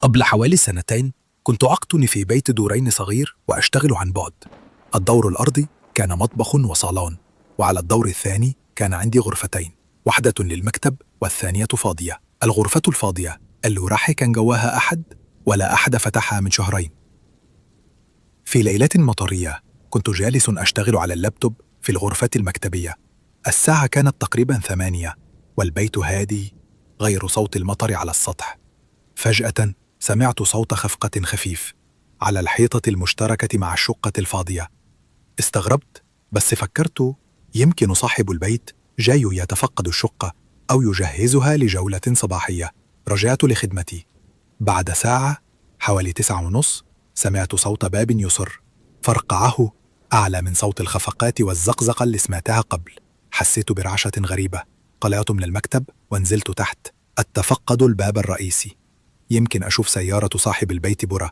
قبل حوالي سنتين كنت أقطن في بيت دورين صغير وأشتغل عن بعد. الدور الأرضي كان مطبخ وصالون، وعلى الدور الثاني كان عندي غرفتين، واحدة للمكتب والثانية فاضية. الغرفة الفاضية اللي راح كان جواها أحد، ولا أحد فتحها من شهرين. في ليلة مطرية كنت جالس أشتغل على اللابتوب في الغرفة المكتبية. الساعة كانت تقريبا 8 والبيت هادي، غير صوت المطر على السطح. فجأة سمعت صوت خفقة خفيف على الحيطة المشتركة مع الشقة الفاضية. استغربت، بس فكرت يمكن صاحب البيت جاي يتفقد الشقة أو يجهزها لجولة صباحية. رجعت لخدمتي. بعد ساعة حوالي 9:30 سمعت صوت باب يصر، فرقعه أعلى من صوت الخفقات والزقزقة اللي سمعتها قبل. حسيت برعشة غريبة. طلعت من المكتب ونزلت تحت أتفقد الباب الرئيسي، يمكن أشوف سيارة صاحب البيت برا.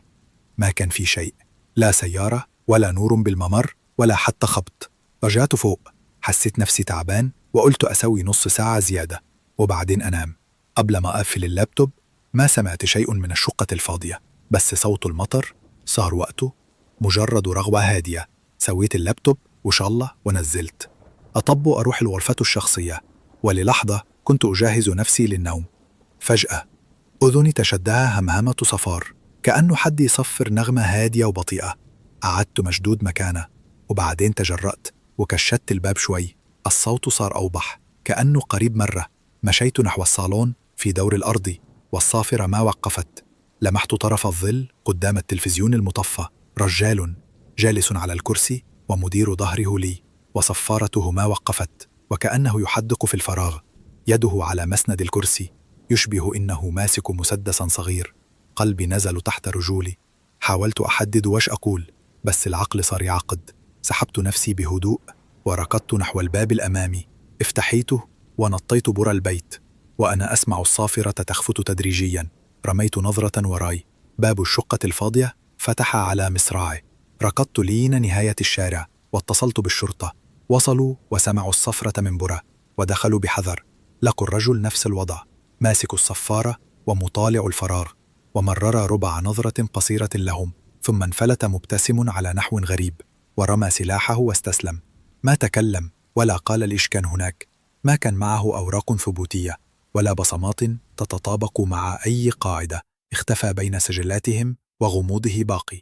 ما كان في شيء، لا سيارة ولا نور بالممر ولا حتى خبط. رجعت فوق، حسيت نفسي تعبان وقلت أسوي نص ساعة زيادة وبعدين أنام. قبل ما أقفل اللابتوب ما سمعت شيء من الشقة الفاضية، بس صوت المطر. صار وقته، مجرد رغوة هادية. سويت اللابتوب وشالله ونزلت أطب أروح الغرفة الشخصية، وللحظة كنت أجهز نفسي للنوم. فجأة أذني تشدها همهمة صفار، كأنه حد يصفر نغمة هادية وبطيئة. قعدت مشدود مكانه، وبعدين تجرأت وكشت الباب شوي. الصوت صار أوضح، كأنه قريب مرة. مشيت نحو الصالون في دور الأرضي، والصافرة ما وقفت. لمحت طرف الظل قدام التلفزيون المطفى، رجال جالس على الكرسي ومدير ظهره لي، وصفارته ما وقفت، وكأنه يحدق في الفراغ. يده على مسند الكرسي، يشبه إنه ماسك مسدسا صغير. قلبي نزل تحت رجولي. حاولت أحدد وش أقول، بس العقل صار يعقد. سحبت نفسي بهدوء وركضت نحو الباب الأمامي. افتحيته ونطيت برا البيت وأنا أسمع الصافرة تخفت تدريجيا. رميت نظرة وراي، باب الشقة الفاضية فتح على مصراعي. ركضت لين نهاية الشارع واتصلت بالشرطة. وصلوا وسمعوا الصفرة من برا ودخلوا بحذر. لقوا الرجل نفس الوضع، ماسك الصفارة ومطالع الفراغ، ومرر ربع نظرة قصيرة لهم، ثم انفلت مبتسم على نحو غريب، ورمى سلاحه واستسلم. ما تكلم ولا قال ليش كان هناك. ما كان معه أوراق ثبوتية ولا بصمات تتطابق مع أي قاعدة. اختفى بين سجلاتهم وغموضه باقي.